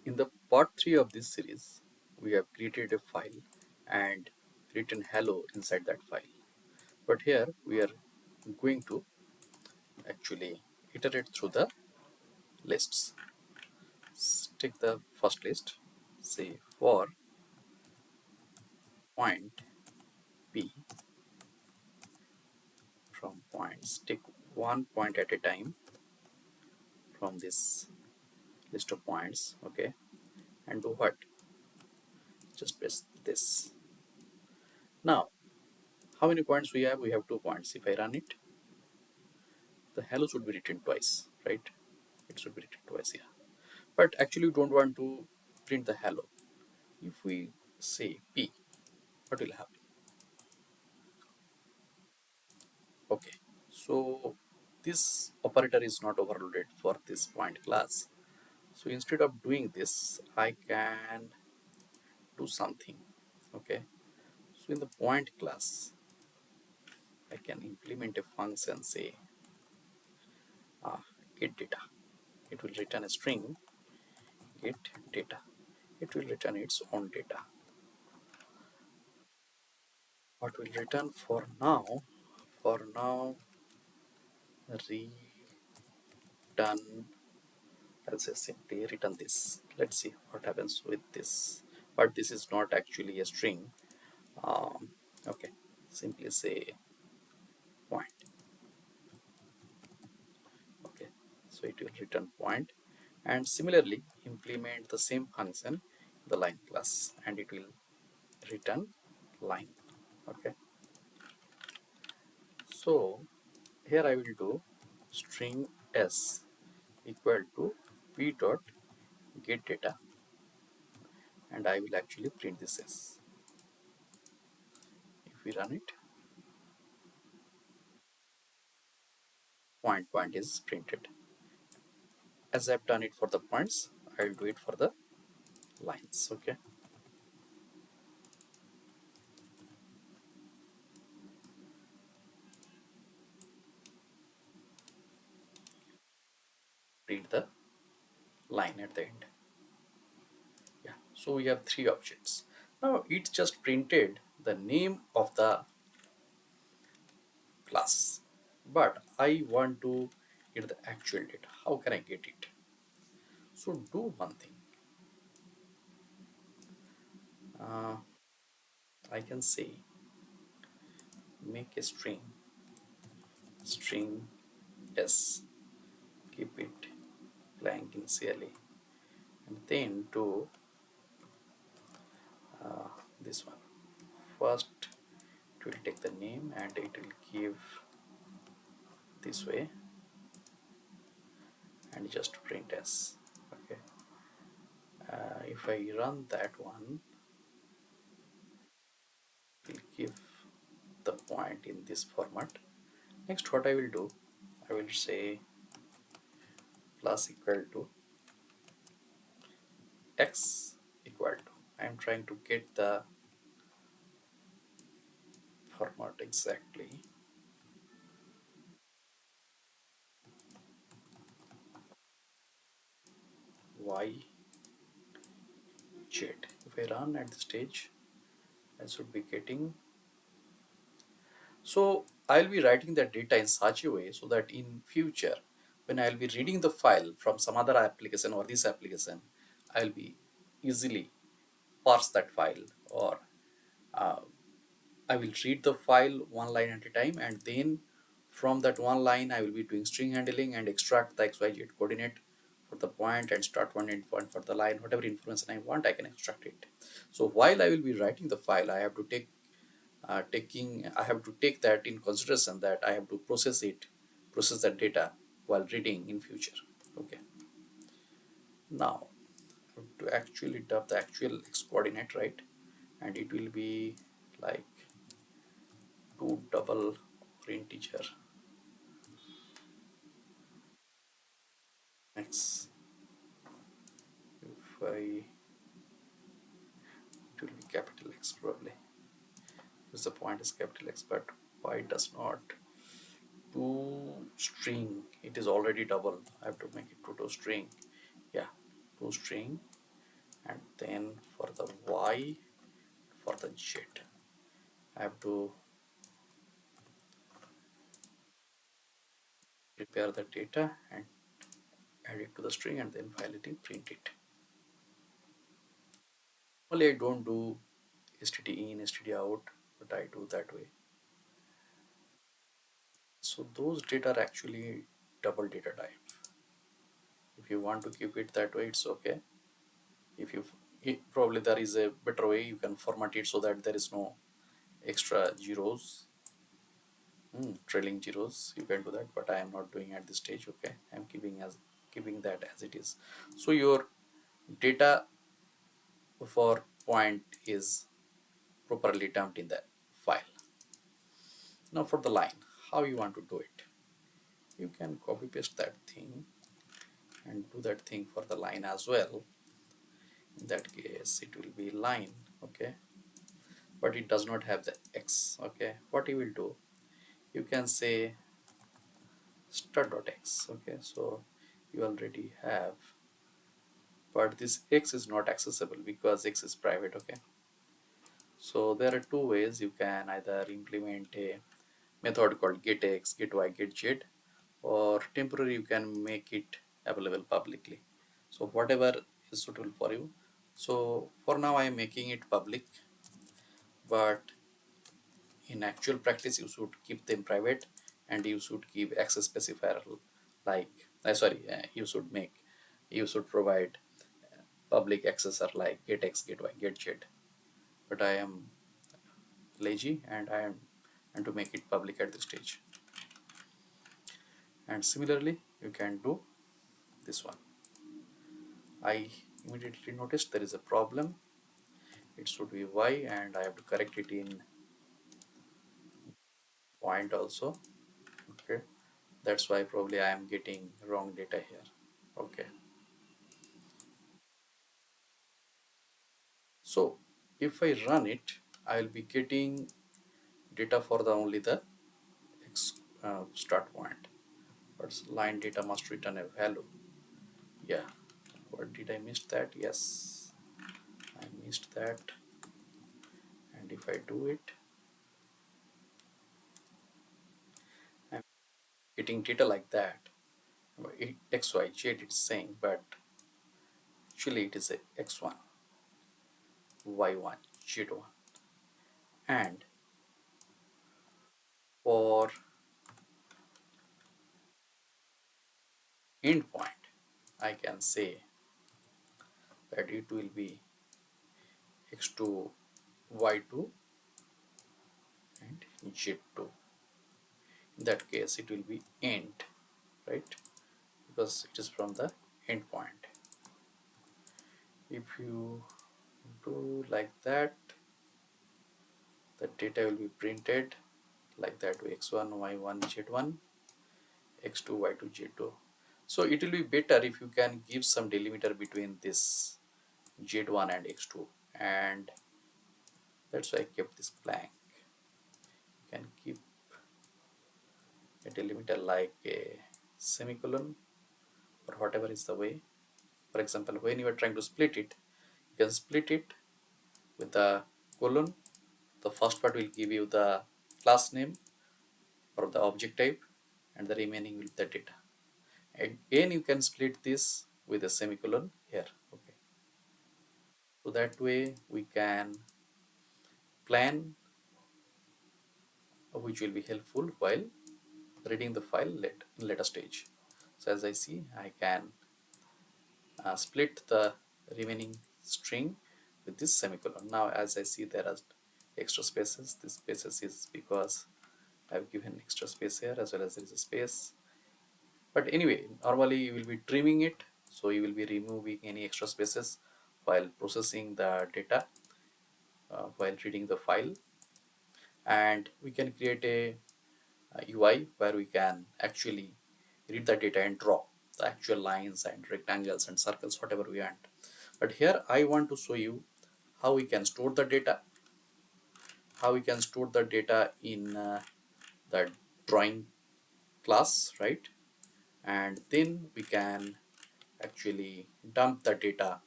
In the part 3 of this series, we have created a file and written hello inside that file. But here we are going to actually iterate through the lists. Take the first list, say for point P, from points, take one point at a time from this list of points, okay, and do what? Just press this. Now, how many points we have? We have 2 points. If I run it, the hello should be written twice, right? It should be written twice, yeah. But actually, we don't want to print the hello. If we say P, what will happen? Okay, so this operator is not overloaded for this point class. So instead of doing this, I can do something. Okay, so in the point class, I can implement a function, say get data. It will return a string get data. It will return its own data. What will return for now? For now, return. I'll say simply return this. Let's see what happens with this. But this is not actually a string. Okay, simply say point. Okay, so it will return point, and similarly implement the same function in the line class, and it will return line. Okay, so here I will do string s equal to p dot get data, and I will actually print this s. If we run it, point is printed. As I've done it for the points, I'll do it for the lines. Okay, print the line at the end. Yeah, so we have three objects. Now it just printed the name of the class, but I want to get the actual data. How can I get it? So do one thing. uh, I can say make a string s, keep it blank initially, and then do this one. First it will take the name and it will give this way, and just print s. Okay, if I run that one, it will give the point in this format. Next, what I will do, I will say plus equal to x equal to, I am trying to get the format exactly. Y z. If I run at the stage, I should be getting. So I'll be writing the data in such a way so that in future, when I'll be reading the file from some other application or this application, I'll be easily parse that file, or uh, I will read the file one line at a time, and then from that one line I will be doing string handling and extract the xyz coordinate for the point and start one endpoint for the line. Whatever information I want, I can extract it. So while I will be writing the file, I have to I have to take that in consideration, that I have to process that data while reading in future. Okay, now I have to actually dub the actual x coordinate, right? And it will be like 2 double or integer x. If I, it will be capital X probably, because the point is capital X, but y does not. To string, it is already double. I have to make it to string. Yeah, to string, and then for the Y, for the Z, I have to prepare the data and add it to the string and then file it and print it. Only I don't do std in, std out, but I do that way. So those data are actually double data type. If you want to keep it that way, it's okay. If you probably there is a better way, you can format it so that there is no extra zeros, trailing zeros. You can do that, but I am not doing at this stage. Okay, I'm keeping that as it is. So your data for point is properly dumped in the file. Now for the line, how you want to do it? You can copy paste that thing and do that thing for the line as well. In that case, it will be line, okay, but it does not have the x. Okay, what you will do? You can say start.x. Okay, so you already have, but this x is not accessible because x is private. Okay, so there are two ways. You can either implement a method called getX, getY, getZ, or temporary you can make it available publicly. So whatever is suitable for you. So for now I am making it public, but in actual practice you should keep them private and you should give access specifier like you should make, you should provide public accessor like getX, getY, getZ. But I am lazy and I am and to make it public at this stage. And similarly you can do this one. I immediately noticed there is a problem. It should be y and I have to correct it in point also. Okay, that's why probably I am getting wrong data here. Okay, so if I run it, I will be getting data for the only the start point, but line data must return a value. Yeah, what did I miss that? Yes, I missed that. And if I do it, I'm getting data like that. X, Y, Z it's saying, but actually it is a x1, y1, z1. And for endpoint, I can say that it will be x2, y2, and z2. In that case, it will be end, right? Because it is from the endpoint. If you do like that, the data will be printed like that way: x1, y1, z1, x2, y2, z2. So it will be better if you can give some delimiter between this z1 and x2, and that's why I kept this blank. You can keep a delimiter like a semicolon or whatever is the way. For example, when you are trying to split it, you can split it with a colon. The first part will give you the class name or the object type, and the remaining will be the data. Again, you can split this with a semicolon here. Okay, so that way we can plan, which will be helpful while reading the file in later stage. So as I see, I can split the remaining string with this semicolon. Now as I see there are extra spaces. This spaces is because I have given extra space here as well as there is a space. But anyway, normally you will be trimming it, so you will be removing any extra spaces while processing the data, while reading the file. And we can create a UI where we can actually read the data and draw the actual lines and rectangles and circles, whatever we want. But here I want to show you how we can store the data, how we can store the data in the drawing class, right? And then we can actually dump the data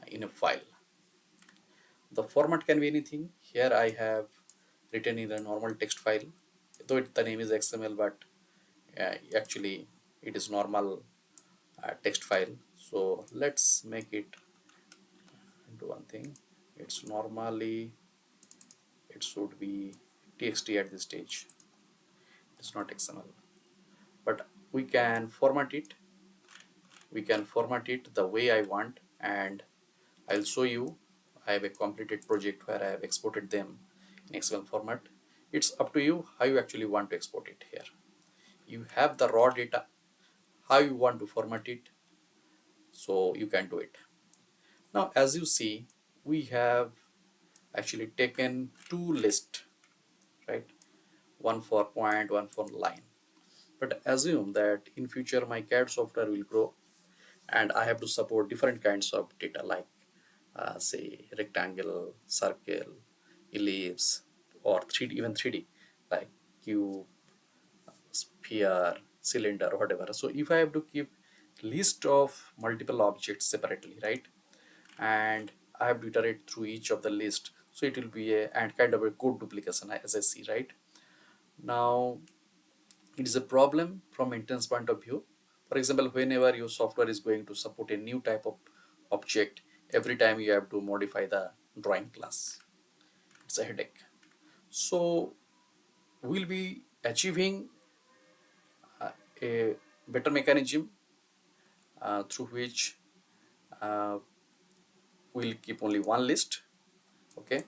in a file. The format can be anything. Here I have written in a normal text file, though the name is XML, but actually it is normal text file. So let's make it into one thing. It's normally, it should be txt at this stage. It's not XML, but we can format it. We can format it the way I want, and I'll show you. I have a completed project where I have exported them in XML format. It's up to you how you actually want to export it here. You have the raw data, how you want to format it, so you can do it. Now, as you see, we have actually taken two lists, right? One for point, one for line. But assume that in future my CAD software will grow and I have to support different kinds of data like say rectangle, circle, ellipse, or 3D, even 3D like cube, sphere, cylinder, whatever. So if I have to keep list of multiple objects separately, right, and I have to iterate through each of the list, so it will be a and kind of a code duplication as I see, right. Now it is a problem from maintenance point of view. For example, whenever your software is going to support a new type of object, every time you have to modify the drawing class. It's a headache. So we'll be achieving a better mechanism through which uh, we'll keep only one list, okay,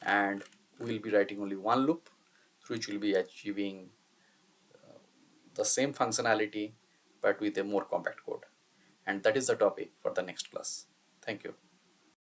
and we'll be writing only one loop through which we'll be achieving the same functionality but with a more compact code. And that is the topic for the next class. Thank you.